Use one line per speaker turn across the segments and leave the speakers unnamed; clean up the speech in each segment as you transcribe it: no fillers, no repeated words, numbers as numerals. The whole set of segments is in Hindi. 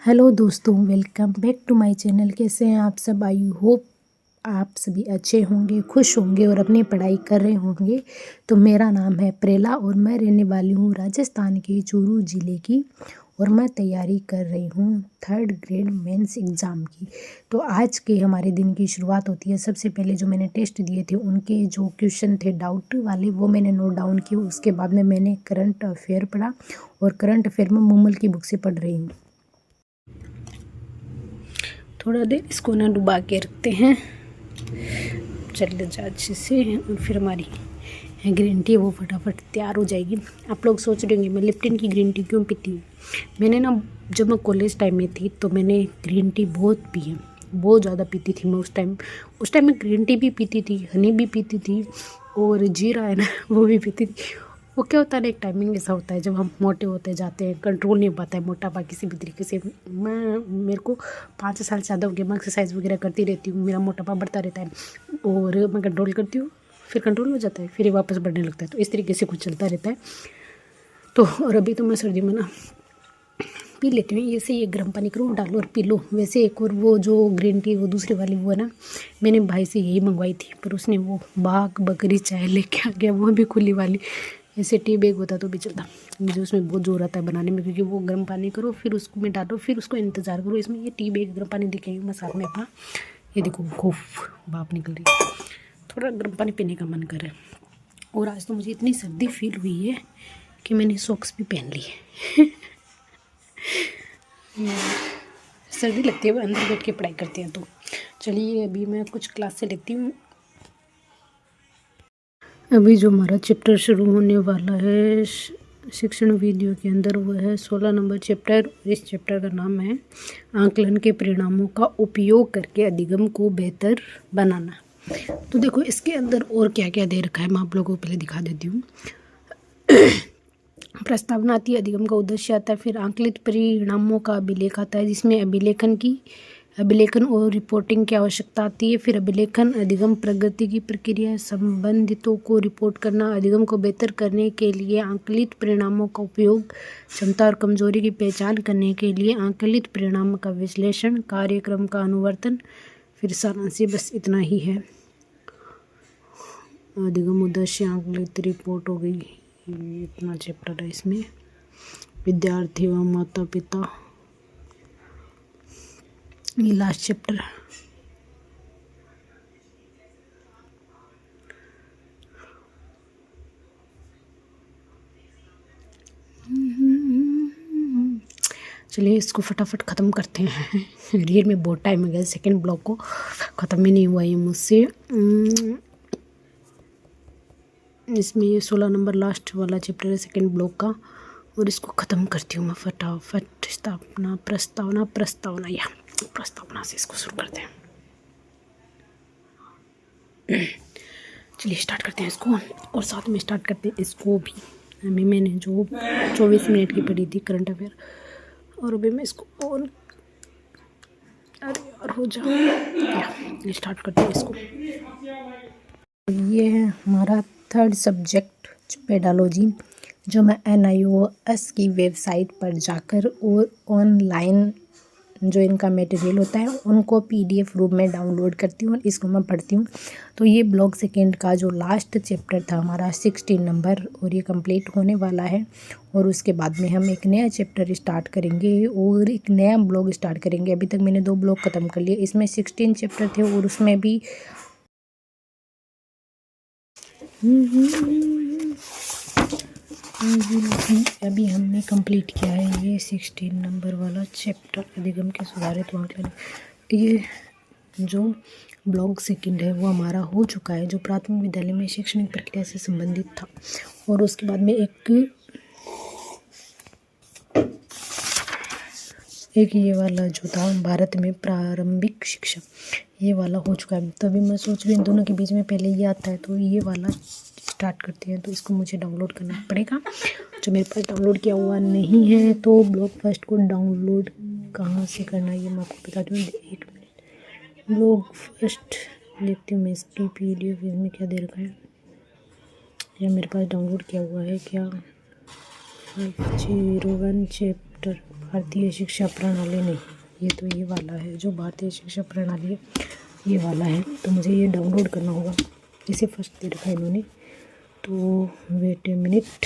हेलो दोस्तों, welcome back to my channel. कैसे हैं आप सब? आई होप आप सभी अच्छे होंगे, खुश होंगे और अपनी पढ़ाई कर रहे होंगे। तो मेरा नाम है प्रेला और मैं रहने वाली हूँ राजस्थान के चूरू ज़िले की, और मैं तैयारी कर रही हूँ 3rd ग्रेड मेंस एग्ज़ाम की। तो आज के हमारे दिन की शुरुआत होती है। सबसे पहले जो मैंने टेस्ट दिए थे उनके जो क्वेश्चन थे डाउट वाले, वो मैंने नोट डाउन किए। उसके बाद में मैंने करंट अफेयर पढ़ा, और करंट अफेयर में मूमल की बुक से पढ़ रही हूँ। थोड़ा देर इसको ना डुबा के रखते हैं, चल जाए अच्छे से, और फिर हमारी ग्रीन टी वो फटाफट तैयार हो जाएगी। आप लोग सोच रहे होंगे मैं लिप्टन की ग्रीन टी क्यों पीती हूँ। मैंने ना, जब मैं कॉलेज टाइम में थी तो मैंने ग्रीन टी बहुत पी है, बहुत ज़्यादा पीती थी मैं उस टाइम मैं ग्रीन टी भी पीती थी, हनी भी पीती थी, और जीरा है ना वो भी पीती थी। वो क्या होता है ना, एक टाइमिंग ऐसा होता है जब हम मोटे होते जाते हैं, कंट्रोल नहीं हो पाता है मोटापा किसी भी तरीके से। मेरे को 5 साल से ज़्यादा हो गया, मैं एक्सरसाइज वगैरह करती रहती हूँ, मेरा मोटापा बढ़ता रहता है, और मैं कंट्रोल करती हूँ, फिर कंट्रोल हो जाता है, फिर ये वापस बढ़ने लगता है। तो इस तरीके से कुछ चलता रहता है। तो और अभी तो मैं सर्दी में ना पी लेती हूँ, ऐसे ये गर्म पानी करो डालो और पी लो। वैसे एक और वो जो ग्रीन टी वो दूसरी वाली वो है ना, मैंने भाई से यही मंगवाई थी, पर उसने वो बाग बकरी चाय लेके आ गया, वो भी खुली वाली। ऐसे टी बैग होता तो भी चलता, मुझे उसमें बहुत जोर आता है बनाने में, क्योंकि वो गर्म पानी करो फिर उसको में डालो फिर उसको इंतज़ार करो। इसमें ये टी बैग गर्म पानी दिखेगी, मैं साथ में अपना ये देखो खूफ भाप निकल रही है, थोड़ा गर्म पानी पीने का मन करे। और आज तो मुझे इतनी सर्दी फील हुई है कि मैंने सॉक्स भी पहन ली है। सर्दी लगती है, वो अंदर बैठ के पढ़ाई करते हैं। तो चलिए अभी मैं कुछ क्लास से लेती हूँ। अभी जो हमारा चैप्टर शुरू होने वाला है शिक्षण वीडियो के अंदर, वो है 16 नंबर चैप्टर। इस चैप्टर का नाम है आकलन के परिणामों का उपयोग करके अधिगम को बेहतर बनाना। तो देखो इसके अंदर और क्या क्या दे रखा है, मैं आप लोगों को पहले दिखा देती हूँ। प्रस्तावना आती है, अधिगम का उद्देश्य आता है, फिर आंकलित परिणामों का अभिलेख आता है, जिसमें अभिलेखन और रिपोर्टिंग की आवश्यकता आती है। फिर अभिलेखन, अधिगम प्रगति की प्रक्रिया, संबंधितों को रिपोर्ट करना, अधिगम को बेहतर करने के लिए आंकलित परिणामों का उपयोग, क्षमता और कमजोरी की पहचान करने के लिए आंकलित परिणाम का विश्लेषण, कार्यक्रम का अनुवर्तन। फिर सारांश, बस इतना ही है। अधिगम उद्देश्य आंकलित रिपोर्ट हो गई, इतना चैप्टर है इसमें। विद्यार्थी व माता पिता, ये लास्ट चैप्टर। चलिए इसको फटाफट ख़त्म करते हैं। रीड में बहुत टाइम हो गया, सेकेंड ब्लॉक को ख़त्म ही नहीं हुआ ये मुझसे। इसमें ये 16 नंबर लास्ट वाला चैप्टर है सेकेंड ब्लॉक का, और इसको ख़त्म करती हूँ मैं फटाफट। प्रस्तावना या प्रस्तावना से इसको शुरू करते हैं। चलिए स्टार्ट करते हैं इसको, और साथ में स्टार्ट करते हैं इसको भी। अभी मैंने जो 24 मिनट की पढ़ी थी करंट अफेयर, और अभी मैं इसको और अरे यार हो जा, ये स्टार्ट करते हैं इसको। ये है हमारा 3rd सब्जेक्ट पेडालॉजी, जो मैं NIOS की वेबसाइट पर जाकर और ऑनलाइन जो इनका मटेरियल होता है उनको PDF रूप में डाउनलोड करती हूँ और इसको मैं पढ़ती हूँ। तो ये ब्लॉक सेकेंड का जो लास्ट चैप्टर था हमारा 16 नंबर, और ये कंप्लीट होने वाला है। और उसके बाद में हम एक नया चैप्टर स्टार्ट करेंगे और एक नया ब्लॉग स्टार्ट करेंगे। अभी तक मैंने 2 ब्लॉग ख़त्म कर लिए, इसमें 16 चैप्टर थे, और उसमें भी अभी हमने कंप्लीट किया है ये 16 नंबर वाला चैप्टर, अधिगम के सुधारित आकलन। ये जो ब्लॉग सेकंड है वो हमारा हो चुका है, जो प्राथमिक विद्यालय में शैक्षणिक प्रक्रिया से संबंधित था। और उसके बाद में एक ये वाला जो था भारत में प्रारंभिक शिक्षा, ये वाला हो चुका है। तो अभी मैं सोच रही हूँ इन दोनों के बीच में पहले ये आता है, तो ये वाला स्टार्ट करते हैं। तो इसको मुझे डाउनलोड करना पड़ेगा, जो मेरे पास डाउनलोड किया हुआ नहीं है। तो ब्लॉग फर्स्ट को डाउनलोड कहाँ से करना है ये मैं आपको बताती हूँ। 1 मिनट, ब्लॉग फर्स्ट देखती हूँ मैं इसकी PDF, इसमें क्या दे रखा है। या मेरे पास डाउनलोड किया हुआ है क्या 501 चैप्टर भारतीय शिक्षा प्रणाली। नहीं, ये तो ये वाला है जो भारतीय शिक्षा प्रणाली है, ये वाला है। तो मुझे ये डाउनलोड करना होगा, इसे फर्स्ट दे रखा है इन्होंने। तो वेट ए मिनट,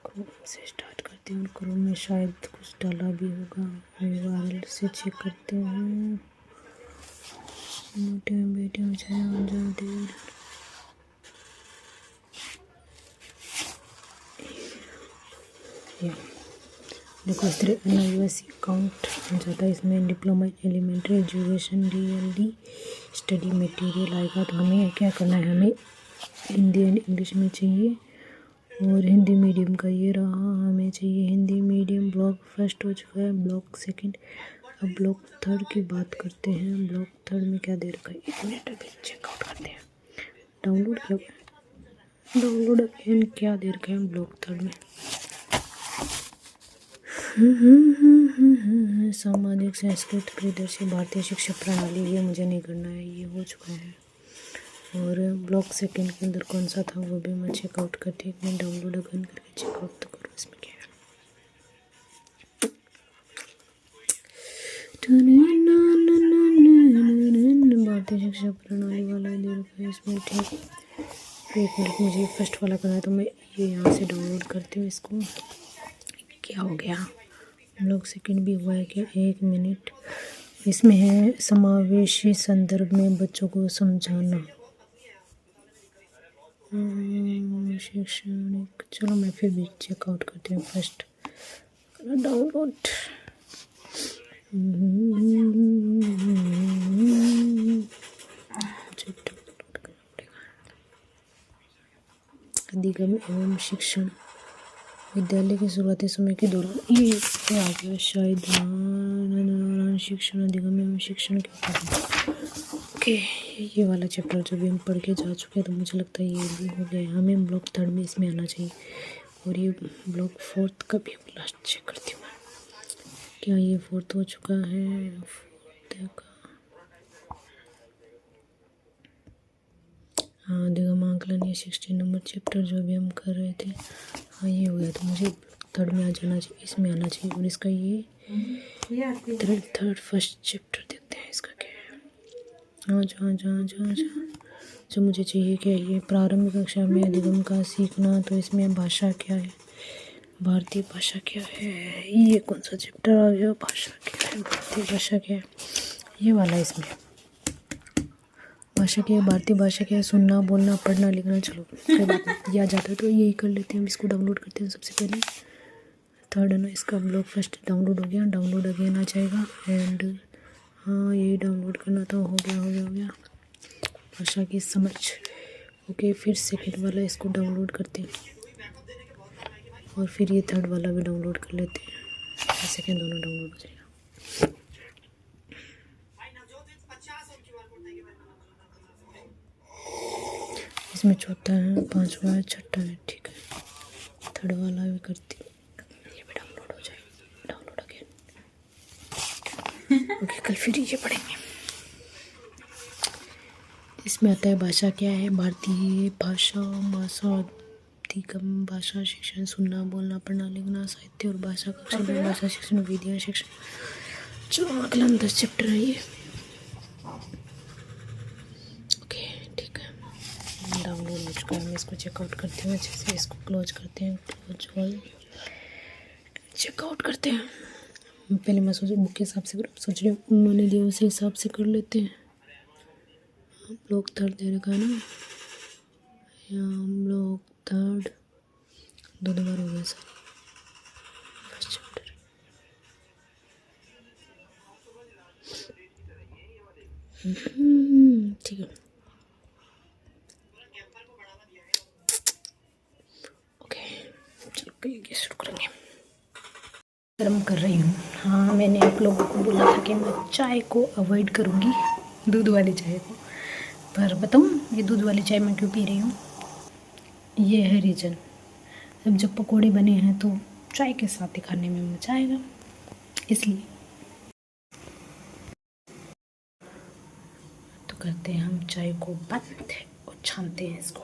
क्रोम से स्टार्ट करते हैं। क्रोम में शायद कुछ डाला भी होगा, URL से चेक करते हैं। देखो इस तरह NIUSC अकाउंट जाता है, इसमें diploma elementary education DLD study material आएगा। तो हमें क्या करना है, हमें हिंदी एंड इंग्लिश में चाहिए, और हिंदी मीडियम का ये रहा, हमें चाहिए हिंदी मीडियम। ब्लॉक फर्स्ट हो चुका है, ब्लॉक सेकंड, अब ब्लॉक थर्ड की बात करते हैं। ब्लॉक थर्ड में क्या दे रखा है, 1 मिनट अभी चेकआउट करते हैं। डाउनलोड अगेन क्या दे रखा है ब्लॉक थर्ड में। सामाजिक संस्कृत परिदर्शी भारतीय शिक्षा प्रणाली, ये मुझे नहीं करना है, ये हो चुका है। और ब्लॉक सेकंड के अंदर कौन सा था वो भी मैं चेकआउट करती हूँ। मैं डाउनलोड अगेन करके चेकआउट तो करूँ, इसमें क्या है। भारतीय शिक्षा प्रणाली वाला दे रखा है इसमें, ठीक। 1 मिनट, मुझे फर्स्ट वाला करना है, तो मैं ये यहाँ से डाउनलोड करती हूँ इसको। क्या हो गया, ब्लॉक सेकंड भी हुआ है क्या, 1 मिनट। इसमें है समावेशी संदर्भ में बच्चों को समझाना, शैक्षणिक। चलो मैं फिर भी चेकआउट करती हूँ फर्स्ट डाउनलोड। अधिगम एवं शिक्षण, विद्यालय के शुरुआती समय के दौरान, ये आ गया शायद शिक्षण, अधिगम एवं शिक्षण के ऊपर। ओके, ये वाला चैप्टर जो भी हम पढ़ के जा चुके हैं, तो मुझे लगता है ये भी हो गया। हमें ब्लॉक थर्ड में इसमें आना चाहिए, और ये ब्लॉक फोर्थ का भी लास्ट चेक करती हूँ क्या ये फोर्थ हो चुका है। फोर्थ का हाँ, अधिगम आंकलन, ये 16 नंबर चैप्टर जो भी हम कर रहे थे, हाँ ये हो गया। तो मुझे थर्ड में आ जाना चाहिए, इसमें आना चाहिए। और इसका ये थर्ड फर्स्ट चैप्टर देखते हैं इसका क्या है। हाँ जहाँ जो मुझे चाहिए क्या, ये प्रारंभिक कक्षा में अधिगम का सीखना। तो इसमें भाषा क्या है, भारतीय भाषा क्या है, ये कौन सा चैप्टर आ गया, भाषा क्या है, भारतीय भाषा क्या है, ये वाला। इसमें भाषा क्या है, भारतीय भाषा क्या है, सुनना बोलना पढ़ना लिखना। चलो कोई बात नहीं, याद जाता है तो यही कर लेते हैं। हम इसको डाउनलोड करते हैं सबसे पहले। थर्ड है ना, इसका ब्लॉग फर्स्ट डाउनलोड हो गया, डाउनलोड अगेन आ जाएगा। एंड हाँ, यही डाउनलोड करना था, हो गया भाषा की समझ। ओके, फिर सेकंड वाला इसको डाउनलोड करते हैं, और फिर ये थर्ड वाला भी डाउनलोड कर लेते हैं। सेकंड दोनों डाउनलोड हो जाएगा। इसमें चौथा है, पांचवा है, छठा है, ठीक है। थर्ड वाला भी करती हूँ, ये भी डाउनलोड हो जाएगा। Download again. ओके, कल फिर ये पढ़ेंगे। इसमें आता है भाषा क्या है, भारतीय भाषा, अधिगम, भाषा शिक्षण, सुनना बोलना पढ़ना लिखना, साहित्य और भाषा कक्षा में, भाषा शिक्षण, विद्या शिक्षण। चलो आकलन 10 चैप्टर है ये। ओके ठीक है, डाउनलोड हो चुका है। मैं इसको चेकआउट करती हूँ अच्छे से। इसको क्लोज करते हैं, क्लोज ऑल, चेकआउट करते हैं। पहले मैं सोच बुक के हिसाब से सोच रही हूँ, उन्होंने दिया उसी हिसाब से कर लेते हैं। ब्लॉक थर्ड दे रखा है ना, ब्लॉक थर्ड 2 बार हो गया सर। फर्स्ट चैप्टर ठीक है। ओके चलो कल शुरू करेंगे। गर्म कर रही हूँ। हाँ, मैंने आप लोगों को बोला था कि मैं चाय को अवॉइड करूँगी, दूध वाली चाय को। पर बताऊँ ये दूध वाली चाय मैं क्यों पी रही हूँ, ये है रीज़न। अब जब पकोड़े बने हैं तो चाय के साथ ही खाने में मज़ा आएगा, इसलिए। तो करते हैं हम चाय को बंद और छानते हैं इसको,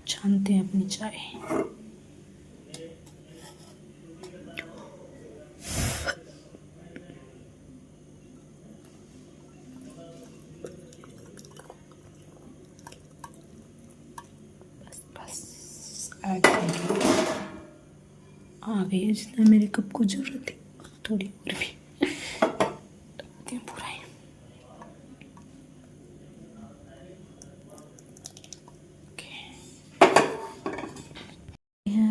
छानते हैं अपनी चाय। बस आ गई है जितना मेरे कप को जरूरत है, थोड़ी और भी डालते हैं पूरा ही।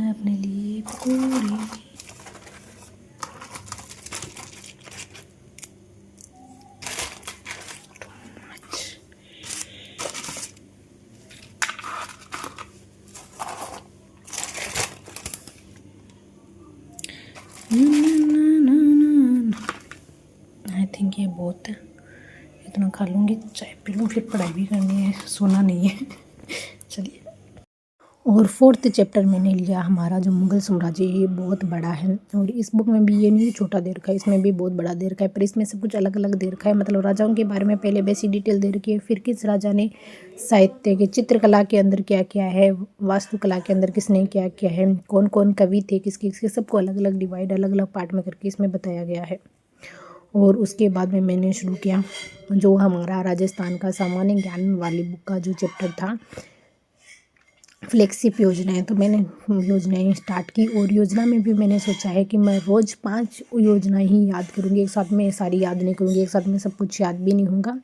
अपने लिए पकौड़े, आई थिंक ये बहुत है, इतना खा लूँगी, चाय पी लूँ, फिर पढ़ाई भी करनी है, सोना नहीं है। चलिए, और 4th चैप्टर मैंने लिया हमारा जो मुग़ल साम्राज्य, ये बहुत बड़ा है। और इस बुक में भी ये नहीं छोटा दे रखा है, इसमें भी बहुत बड़ा दे रखा है, पर इसमें सब कुछ अलग अलग दे रखा है। मतलब राजाओं के बारे में पहले बेसिक डिटेल दे रखी है, फिर किस राजा ने साहित्य के चित्रकला के अंदर क्या किया है, वास्तुकला के अंदर किसने क्या किया है, कौन कौन कवि थे, किसके किसके, सबको अलग अलग डिवाइड, अलग अलग पार्ट में करके इसमें बताया गया है। और उसके बाद में मैंने शुरू किया जो हमारा राजस्थान का सामान्य ज्ञान वाली बुक का जो चैप्टर था, फ्लेक्सिप योजनाएं। तो मैंने योजनाएं स्टार्ट की, और योजना में भी मैंने सोचा है कि मैं रोज़ 5 योजना ही याद करूँगी, एक साथ में सारी याद नहीं करूँगी, एक साथ में सब कुछ याद भी नहीं होगा,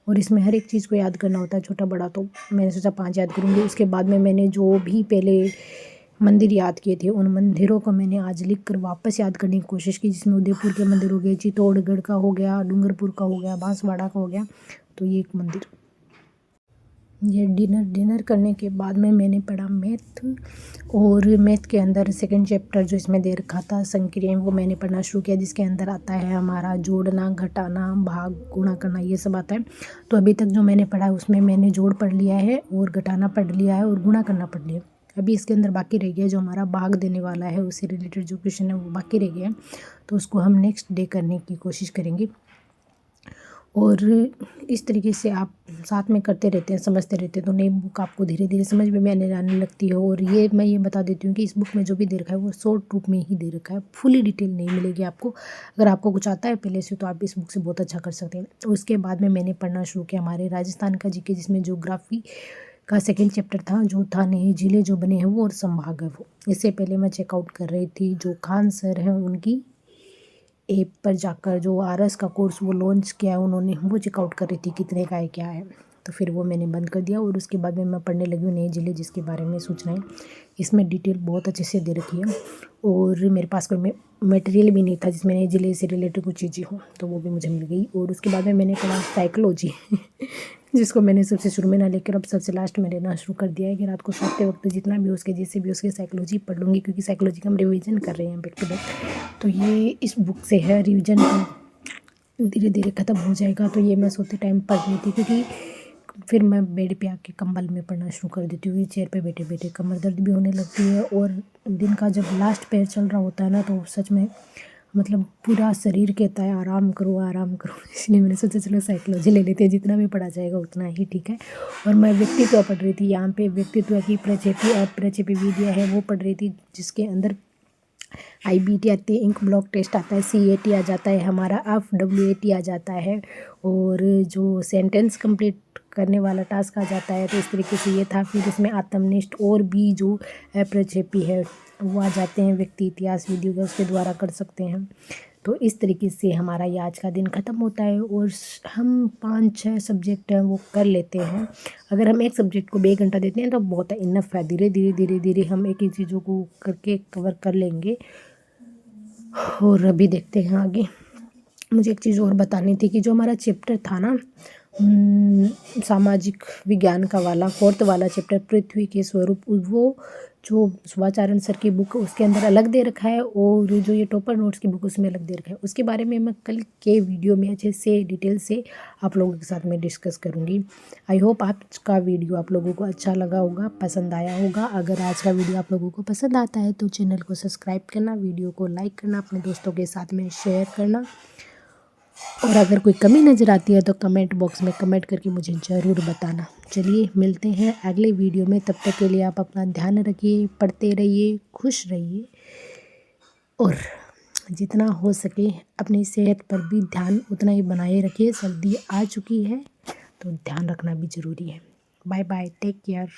और इसमें हर एक चीज़ को याद करना होता है, छोटा बड़ा। तो मैंने सोचा 5 याद करूँगी। उसके बाद में मैंने जो भी पहले मंदिर याद किए थे, उन मंदिरों को मैंने आज लिख कर वापस याद करने की कोशिश की, जिसमें उदयपुर के मंदिर हो गए, चित्तौड़गढ़ का हो गया, डूंगरपुर का हो गया, बांसवाड़ा का हो गया। तो ये एक मंदिर। ये डिनर करने के बाद में मैंने पढ़ा मैथ, और मैथ के अंदर 2nd चैप्टर जो इसमें दे रखा था संक्रियाएं, वो मैंने पढ़ना शुरू किया, जिसके अंदर आता है हमारा जोड़ना, घटाना, भाग, गुणा करना, ये सब आता है। तो अभी तक जो मैंने पढ़ा है उसमें मैंने जोड़ पढ़ लिया है, और घटाना पढ़ लिया है, और गुणा करना पढ़ लिया। अभी इसके अंदर बाकी रह गया जो हमारा भाग देने वाला है, उससे रिलेटेड जो क्वेश्चन है वो बाकी रह गया, तो उसको हम नेक्स्ट डे करने की कोशिश करेंगे। और इस तरीके से आप साथ में करते रहते हैं, समझते रहते हैं, तो नई बुक आपको धीरे धीरे समझ में आने लगती है। और ये मैं ये बता देती हूँ कि इस बुक में जो भी दे रखा है वो शॉर्ट रूप में ही दे रखा है, फुली डिटेल नहीं मिलेगी आपको। अगर आपको कुछ आता है पहले से तो आप इस बुक से बहुत अच्छा कर सकते हैं। उसके बाद में मैंने पढ़ना शुरू किया हमारे राजस्थान का जीके, जिसमें ज्योग्राफी का 2nd चैप्टर था, जो था नए ज़िले जो बने हैं वो, और संभाग है वो। इससे पहले मैं चेकआउट कर रही थी जो खान सर हैं उनकी ऐप पर जाकर, जो RS का कोर्स वो लॉन्च किया है उन्होंने, वो चेकआउट कर रही थी कितने का है क्या है। तो फिर वो मैंने बंद कर दिया, और उसके बाद में मैं पढ़ने लगी हूँ नए ज़िले, जिसके बारे में सूचनाएं इसमें डिटेल बहुत अच्छे से दे रखी है। और मेरे पास कोई मटेरियल भी नहीं था जिसमें नए ज़िले से रिलेटेड कुछ चीज़ें हों, तो वो भी मुझे मिल गई। और उसके बाद में मैंने पढ़ा साइकोलॉजी जिसको मैंने सबसे शुरू में ना लेकर अब सबसे लास्ट में लेना शुरू कर दिया है, कि रात को सोते वक्त जितना भी उसके जैसे भी उसके साइकोलॉजी पढ़ लूँगी, क्योंकि साइकोलॉजी का हम रिवीजन कर रहे हैं बैक टू बैक। तो ये इस बुक से है, रिवीजन धीरे धीरे ख़त्म हो जाएगा। तो ये मैं सोते टाइम पढ़ रही थी, क्योंकि फिर मैं बेड पे आके कंबल में पढ़ना शुरू कर देती हूँ, चेयर पे बैठे बैठे कमर दर्द भी होने लगती है। और दिन का जब लास्ट पैर चल रहा होता है ना, तो सच में मतलब पूरा शरीर कहता है आराम करो आराम करो। इसलिए मैंने सोचा चलो साइकोलॉजी ले लेते हैं, जितना भी पढ़ा जाएगा उतना ही ठीक है। और मैं व्यक्तित्व पढ़ रही थी, यहाँ पे व्यक्तित्व की प्रक्षेपी विद्या है वो पढ़ रही थी, जिसके अंदर IBT आती है, इंक ब्लॉक टेस्ट आता है, CAT आ जाता है, हमारा FWAT आ जाता है, और जो सेंटेंस कंप्लीट करने वाला टास्क आ जाता है। तो इस तरीके से ये था। फिर इसमें आत्मनिष्ठ और भी जो प्रक्षेपी है वो आ जाते हैं, व्यक्ति इतिहास वीडियो का उसके द्वारा कर सकते हैं। तो इस तरीके से हमारा ये आज का दिन ख़त्म होता है, और हम 5-6 सब्जेक्ट हैं वो कर लेते हैं। अगर हम एक सब्जेक्ट को 1 घंटा देते हैं तो बहुत इनफ है, धीरे धीरे हम एक ही चीज़ों को करके कवर कर लेंगे। और अभी देखते हैं आगे। मुझे एक चीज़ और बतानी थी कि जो हमारा चैप्टर था ना सामाजिक विज्ञान का वाला 4th वाला चैप्टर, पृथ्वी के स्वरूप, वो जो सुभाषचरण सर की बुक उसके अंदर अलग दे रखा है, और जो ये टॉपर नोट्स की बुक उसमें अलग दे रखा है। उसके बारे में मैं कल के वीडियो में अच्छे से डिटेल से आप लोगों के साथ में डिस्कस करूँगी। आई होप आज का वीडियो आप लोगों को अच्छा लगा होगा, पसंद आया होगा। अगर आज का वीडियो आप लोगों को पसंद आता है तो चैनल को सब्सक्राइब करना, वीडियो को लाइक करना, अपने दोस्तों के साथ में शेयर करना, और अगर कोई कमी नज़र आती है तो कमेंट बॉक्स में कमेंट करके मुझे ज़रूर बताना। चलिए मिलते हैं अगले वीडियो में, तब तक के लिए आप अपना ध्यान रखिए, पढ़ते रहिए, खुश रहिए और जितना हो सके अपनी सेहत पर भी ध्यान उतना ही बनाए रखिए। सर्दी आ चुकी है तो ध्यान रखना भी ज़रूरी है। Bye bye, take care.